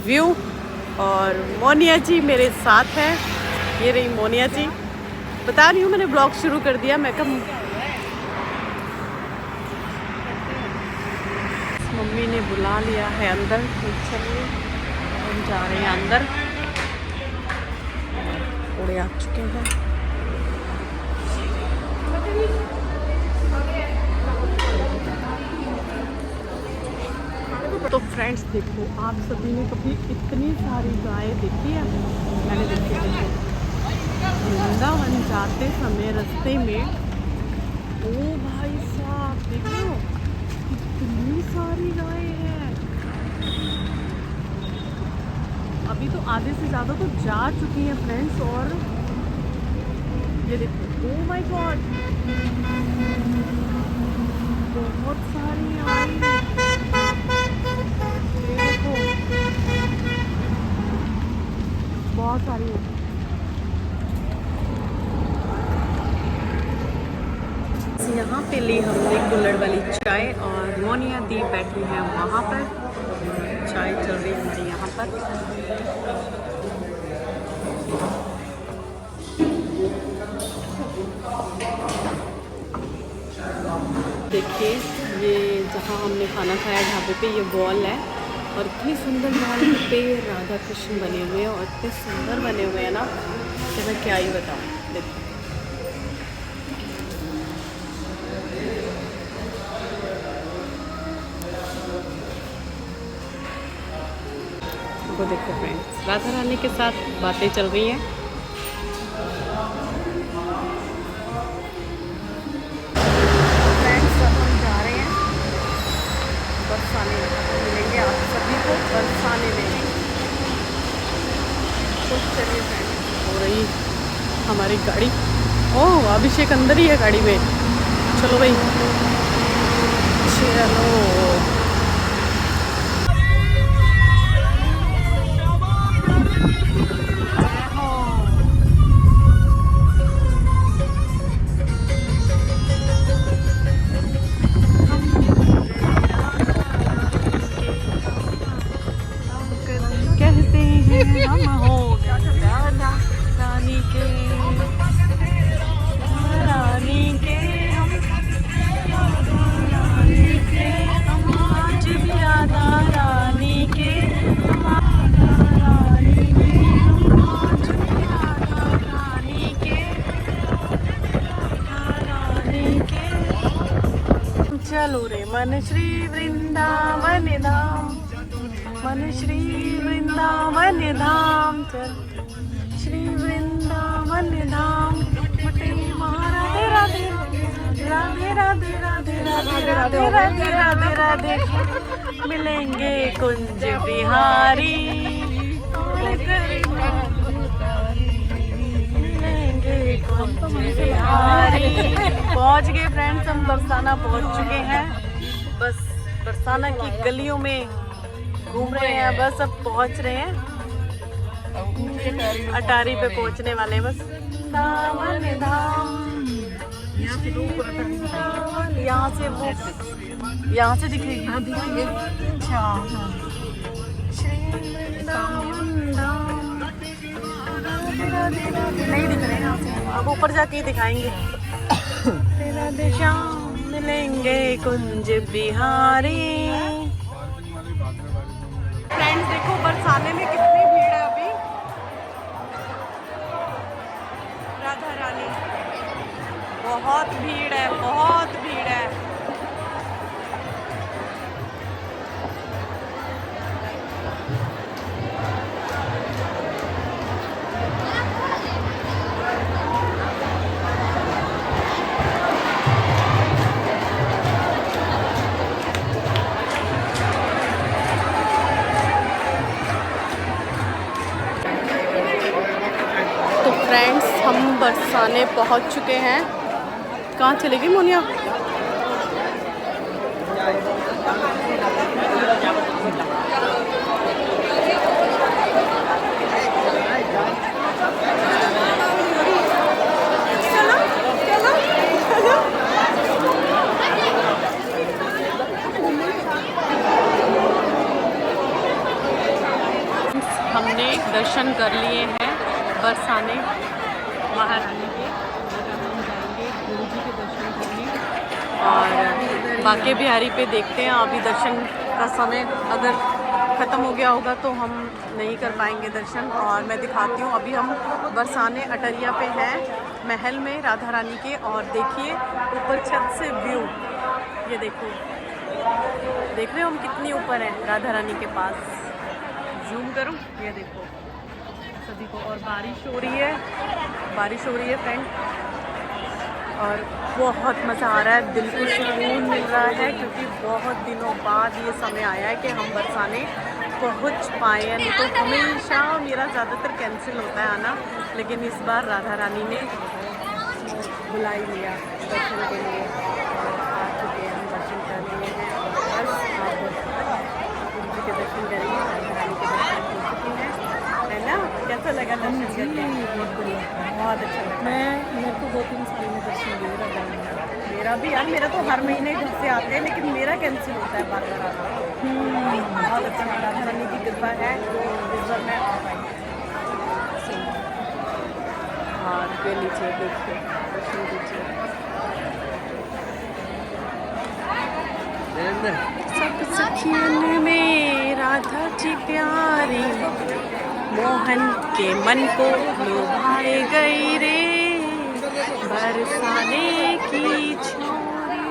View. और मोनिया जी मेरे साथ है, ये रही मोनिया जी। बता रही हूँ मैंने ब्लॉग शुरू कर दिया। मैं कब मम्मी ने बुला लिया है अंदर, तो चलिए हम जा रहे हैं अंदर। थोड़े आ चुके हैं। तो फ्रेंड्स देखो, आप सभी ने कभी इतनी सारी गायें देखी है? मैंने देखी है। वृंदावन जाते समय रास्ते में, ओ भाई साहब देखो कितनी सारी गायें हैं। अभी तो आधे से ज़्यादा तो जा चुकी हैं फ्रेंड्स। और ये देखो, ओ माय गॉड, बहुत सारी आई। ये देखो बहुत सारी है। यहाँ पे ली हमने कुल्हड़ वाली चाय और मोनिया दी बैठी है वहाँ पर। चाय चल रही है हमारी यहाँ पर। देखिए ये जहाँ हमने खाना खाया ढाबे पे, ये वॉल है और इतनी सुंदर वॉल पे राधा कृष्ण बने हुए हैं और इतने सुंदर बने हुए हैं ना कि मैं क्या ही बताऊँ। देखो वो देखो फ्रेंड्स, राधा रानी के साथ बातें चल रही हैं। फ्रेंड्स अब हम जा रहे हैं बरसाने, मिलेंगे आप सभी को बरसाने में। तो चलिए फ्रेंड्स, हो रही हमारी गाड़ी। ओह अभिषेक अंदर ही है गाड़ी में। चलो भाई चलो। हम हो राधा रानी के, रानी के हम, रानी के हम आज भी राधा रानी के, रानी के हम आज भी राधा रानी के, रानी के। चलो रे मन श्री वृंदावन धाम, मन श्री वृंदावन धाम, चल श्री वृंदावन धाम। राधे राधे राधे राधे राधे राधे राधे राधे राधे राधे, मिलेंगे कुंज बिहारी, मिलेंगे कुंज बिहारी। पहुंच गए फ्रेंड्स, हम बरसाना पहुंच चुके हैं। बस बरसाना की गलियों में घूम रहे हैं, बस अब पहुंच रहे हैं। अटारी पे पहुंचने वाले हैं बस। सावन धाम, यहाँ से वो यहाँ से दिखेगी। अच्छा नहीं दिख रहे यहाँ से, अब ऊपर जाके ही दिखाएंगे। राधे श्याम मिलेंगे कुंज बिहारी। फ्रेंड्स देखो बरसाने में कितनी भीड़ है अभी। राधा रानी, बहुत भीड़ है, बहुत भीड़ है। फ्रेंड्स हम बरसाने पहुंच चुके हैं। कहाँ चलेगी मोनिया? हमने दर्शन कर लिए हैं बरसाने महारानी के। अब हम जाएंगे गुरु जी के दर्शन करने और बांके बिहारी पे देखते हैं। अभी दर्शन का समय अगर ख़त्म हो गया होगा तो हम नहीं कर पाएंगे दर्शन। और मैं दिखाती हूँ, अभी हम बरसाने अटरिया पे हैं, महल में राधा रानी के। और देखिए ऊपर छत से व्यू, ये देखो, देख रहे हो हम कितनी ऊपर हैं राधा रानी के पास। जूम करूँ, ये देखो सभी को। और बारिश हो रही है फ्रेंड, और बहुत मज़ा आ रहा है, दिल को सुकून मिल रहा है, क्योंकि बहुत दिनों बाद ये समय आया है कि हम बरसाने पहुंच पाए। नहीं तो हमेशा मेरा ज़्यादातर कैंसिल होता है आना, लेकिन इस बार राधा रानी ने बुला ही लिया दर्शन के लिए। आ चुके हैं, हम दर्शन कर लिए हैं और बस अब गुरु जी के दर्शन करेंगे, राधा रानी के दर्शन हो चुके हैं, है ना। कैसा लगा दर्शन करके? बहुत बढ़िया, बहुत अच्छा लगा। मेरे को 2-3 साल में दर्शन दिए राधा रानी। मेरा भी यार, मेरा तो हर महीने घर से आते हैं, लेकिन मेरा कैंसिल होता है बार बार आना। बहुत अच्छा लगा, राधा रानी की कृपा है, इस बार मैं आ पाई। और के नीचे देखिए दर्शन कीजिए। सब सखियन में राधा जी प्यारी, मोहन के मन को लुभाए गई रे, बरसाने की छोरी।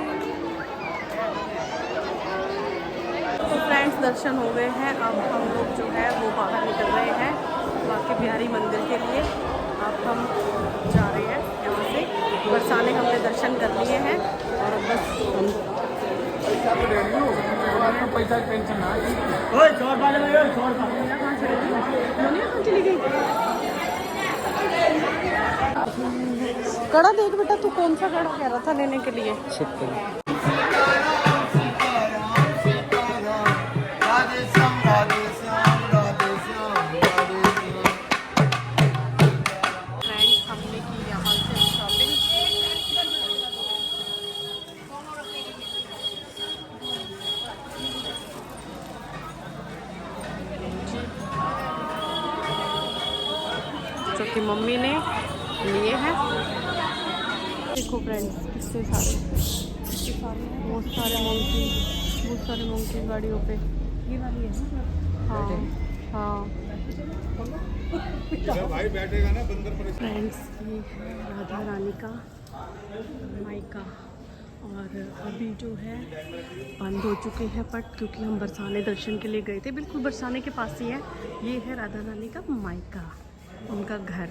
तो फ्रेंड्स दर्शन हो गए हैं, अब हम लोग जो है वो बाहर निकल रहे हैं बांके बिहारी मंदिर के लिए। अब हम जा रहे हैं यहाँ से, बरसाने हमने दर्शन कर लिए हैं और अब बस पैसा टेंशन ना चली गई। कड़ा देख बेटा, तू कौन सा कड़ा कह रहा था लेने के लिए? जो कि मम्मी ने लिए हैं। देखो फ्रेंड्स कितने सारे बहुत सारे मंकी गाड़ियों पे। ये वाली है ना? हाँ भाई बैठेगा ना बंदर पर। फ्रेंड्स ये राधा रानी का मायका, और अभी जो है बंद हो चुके हैं पट, क्योंकि हम बरसाने दर्शन के लिए गए थे। बिल्कुल बरसाने के पास ही है। ये है राधा रानी का मायका, उनका घर।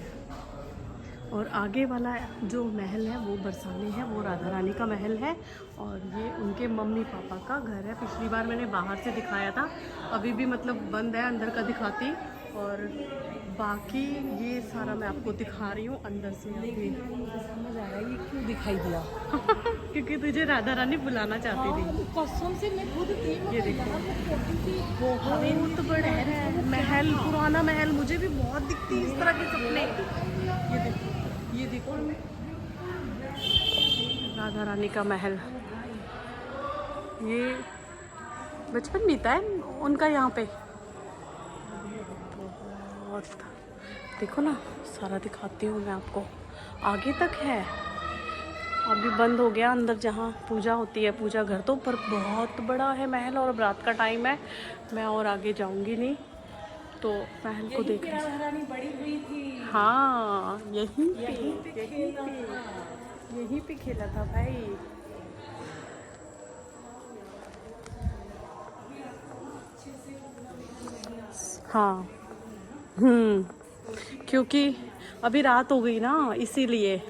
और आगे वाला जो महल है वो बरसाने है, वो राधा रानी का महल है। और ये उनके मम्मी पापा का घर है। पिछली बार मैंने बाहर से दिखाया था, अभी भी मतलब बंद है, अंदर का दिखाती। और बाकी ये सारा मैं आपको दिखा रही हूँ अंदर से। अभी समझ आ रहा है ये क्यों दिखाई दिया क्योंकि तुझे राधा रानी बुलाना चाहती थी। कसम से मैं खुद ये देखो बहुत बड़ा है महल, पुराना महल। मुझे भी बहुत दिखती है इस तरह के सपने। ये देखो राधा रानी का महल। ये बचपन बीता है उनका यहाँ पे। देखो ना, सारा दिखाती हूँ मैं आपको। आगे तक है, अभी बंद हो गया अंदर जहाँ पूजा होती है, पूजा घर। तो पर बहुत बड़ा है महल, और अब रात का टाइम है, मैं और आगे जाऊंगी नहीं। तो महल को देख रानी बड़ी हुई थी। हाँ यहीं पे खेला था भाई। हाँ क्योंकि अभी रात हो गई ना, इसीलिए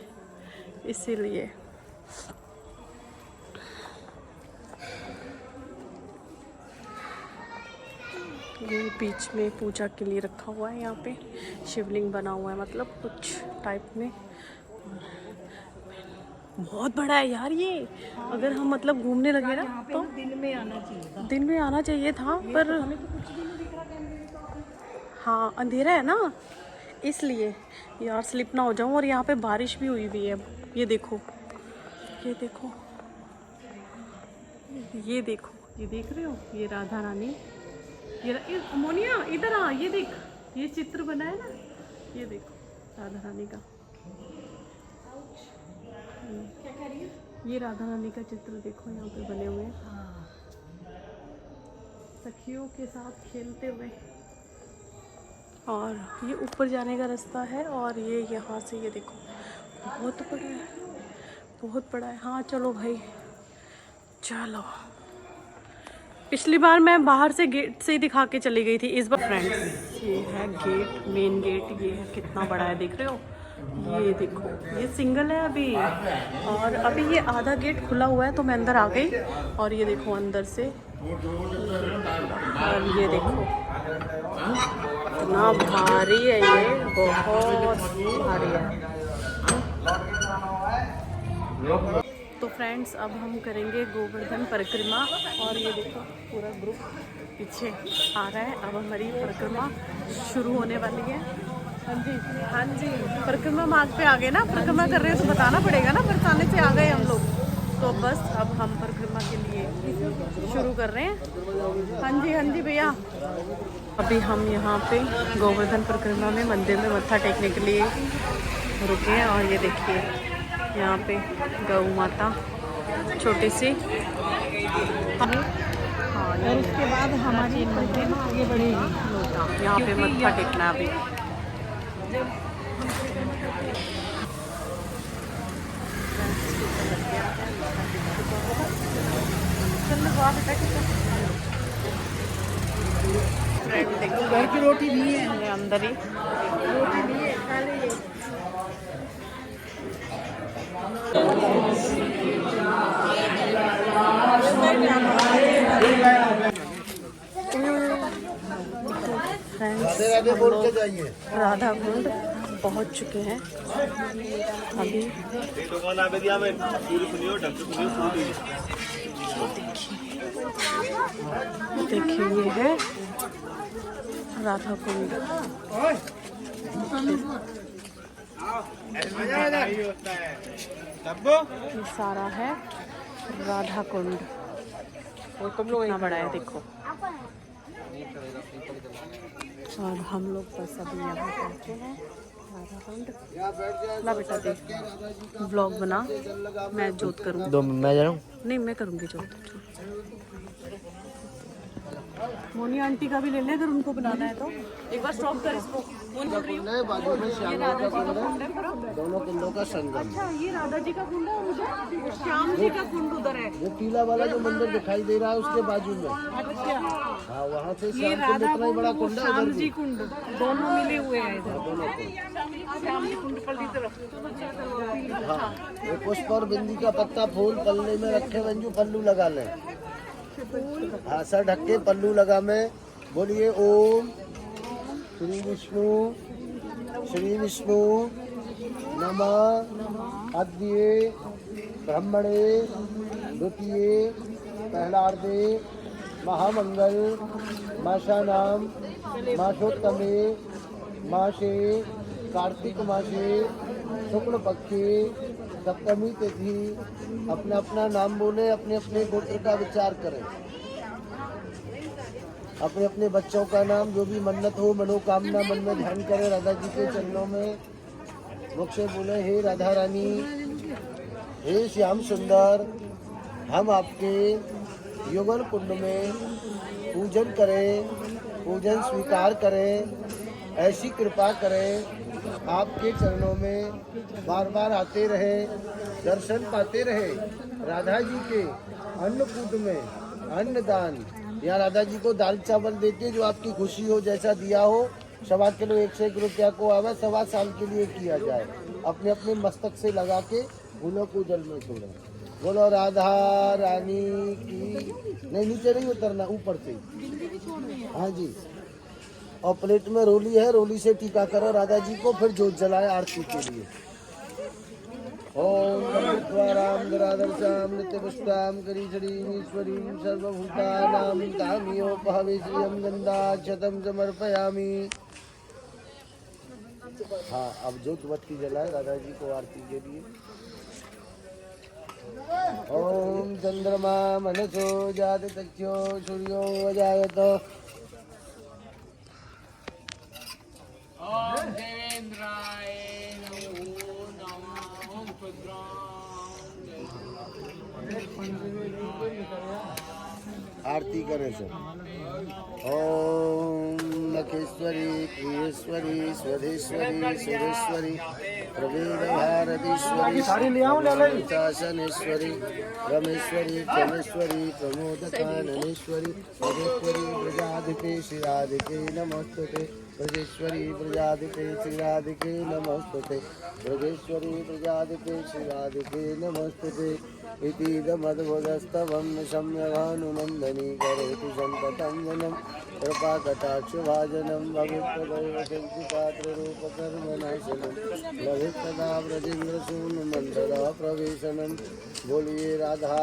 ये बीच में पूजा के लिए रखा हुआ है। यहाँ पे शिवलिंग बना हुआ है, मतलब कुछ टाइप में। बहुत बड़ा है यार ये। अगर हम मतलब घूमने लगे ना तो दिन में आना चाहिए था, पर हाँ अंधेरा है ना, इसलिए यार स्लिप ना हो जाऊं। और यहाँ पे बारिश भी हुई हुई है। ये देखो ये देख रहे हो, ये राधा रानी। ये मोनिया इधर आ, ये देख ये चित्र बना है ना, ये देखो राधा रानी का। क्या कह रही है? ये राधा रानी का चित्र देखो यहाँ पे बने हुए हैं, सखियों के साथ खेलते हुए। और ये ऊपर जाने का रास्ता है, और ये यहाँ से ये देखो बहुत बड़ा है, बहुत बड़ा है। हाँ चलो भाई चलो। पिछली बार मैं बाहर से गेट से ही दिखा के चली गई थी, इस बार फ्रेंड्स ये है गेट, मेन गेट ये है, कितना बड़ा है देख रहे हो। ये देखो ये सिंगल है अभी, और अभी ये आधा गेट खुला हुआ है तो मैं अंदर आ गई। और ये देखो अंदर से, और ये देखो इतना भारी है, ये बहुत भारी है। तो फ्रेंड्स अब हम करेंगे गोवर्धन परिक्रमा, और ये देखो पूरा ग्रुप पीछे आ रहा है। अब हमारी परिक्रमा शुरू होने वाली है। हाँ जी हाँ जी, परिक्रमा मार्ग पे आ गए ना, परिक्रमा कर रहे हैं तो बताना पड़ेगा ना, बरसाने से आ गए हम लोग। तो बस अब हम परिक्रमा के लिए शुरू कर रहे हैं। हाँ जी भैया। अभी हम यहाँ पे गोवर्धन परिक्रमा में मंदिर में मत्था टेकने के लिए रुके हैं, और ये देखिए यहाँ पे गौ माता छोटी सी। हाँ, और उसके बाद हमारी मंदिर आगे बढ़ेगी। यहाँ पे मत्था टेकना अभी। घर की रोटी भी है, अंदर ही रोटी भी है, खा लीजिए। राधा कुंड पहुंच चुके हैं अभी। देखिए ये है राधा कुंड। ये सारा है राधा कुंड, कितना बड़ा है देखो। और हम लोग बस अभी यहाँ पहुँचे हैं राधा कुंड। ला बेटा देख, ब्लॉग बना, मैं जोत करूँगी। दो मैं जा रहा हूँ। नहीं मैं करूँगी जोत। मोनी आंटी का भी ले ले अगर उनको बनाना है तो। एक बार स्टॉप कर इसको। बाजू में श्याम जी का कुंड है, दोनों कुंडों का संगम। अच्छा ये राधा जी का कुंड है, उधर श्याम जी का कुंड उधर है। वो पीला वाला जो मंदिर दिखाई दे रहा है उसके बाजू में। अच्छा हाँ वहाँ से ये श्याम कुंड राधा इतना ही बड़ा कुंड है, श्याम उधर जी भी कुंड दोनों मिले हुए हैं इधर। दोनों कुंड। श्याम जी कुंड पर तरफ। हाँ वो पुष्प और बिंदी का पत्ता फूल पल्ले में रखे मंजू, पल्लू लगा ले। हाँ सर ढक के पल्लू लगा में बोलिए ओम श्री विष्णु नमः अद्ये ब्रह्मणे द्वितीये पहलार्धे महामंगल मासानाम मासोत्तमे मासे कार्तिक मासे शुक्ल पक्षे सप्तमी तिथि। अपना अपना नाम बोले, अपने अपने गोत्र का विचार करें, अपने अपने बच्चों का नाम, जो भी मन्नत हो मनोकामना मन में ध्यान करें। राधा जी के चरणों में मुख से बोले हे राधा रानी, हे श्याम सुंदर, हम आपके युगल कुंड में पूजन करें, पूजन स्वीकार करें, ऐसी कृपा करें आपके चरणों में बार बार आते रहे, दर्शन पाते रहे। राधा जी के अन्नकूट में अन्नदान, या राधा जी को दाल चावल देके जो आपकी खुशी हो, जैसा दिया हो 1.25 किलो 101 रुपया को आवे, 1.25 साल के लिए किया जाए। अपने अपने मस्तक से लगा के फूलों को जल में छोड़े। बोलो राधा रानी की। नहीं नीचे नहीं उतरना, ऊपर से। हाँ जी। और प्लेट में रोली है, रोली से टीका करो राधा जी को, फिर जोत जलाए आरती के लिए। ओम राम गराधर श्याम नित्य पुष्टाम करीशरीम ईश्वरीम सर्वभूतानां धाम्योपहवेश्रियं गंधाक्षतं समर्पयामि। हाँ अब जोत बत्ती जलाए राधा जी को आरती के लिए। ओम चंद्रमा मनसो जात तथ्यो सूर्यो अजायत। आरती करें सब। ओम लखेश्वरी प्रियेश्वरी स्वधेश्वरी सुरेश्वरी प्रवीण भारतीश्वरी शासनेश्वरी रमेश्वरी चमेश्वरी प्रमोदकाननेश्वरी स्वधेश्वरी प्रजाधिपे श्रीराधिके नमस्तुते ब्रजेश्वरी प्रजाधिपे श्रीराधिके नमस्तुते ब्रजेश्वरी प्रजाधिपे श्रीराधिके नमस्तुते इतीदमद्भुतस्तवं शम्यभानुनन्दनी करोतु सम्पतं वनं कृपाकटाक्षभाजनं भवेत्तदैव सिद्धिपात्ररूपकर्मनाशनं लभेत्तदा ब्रजेन्द्रसूनुमन्त्रदा प्रवेशनं बोलिए राधा।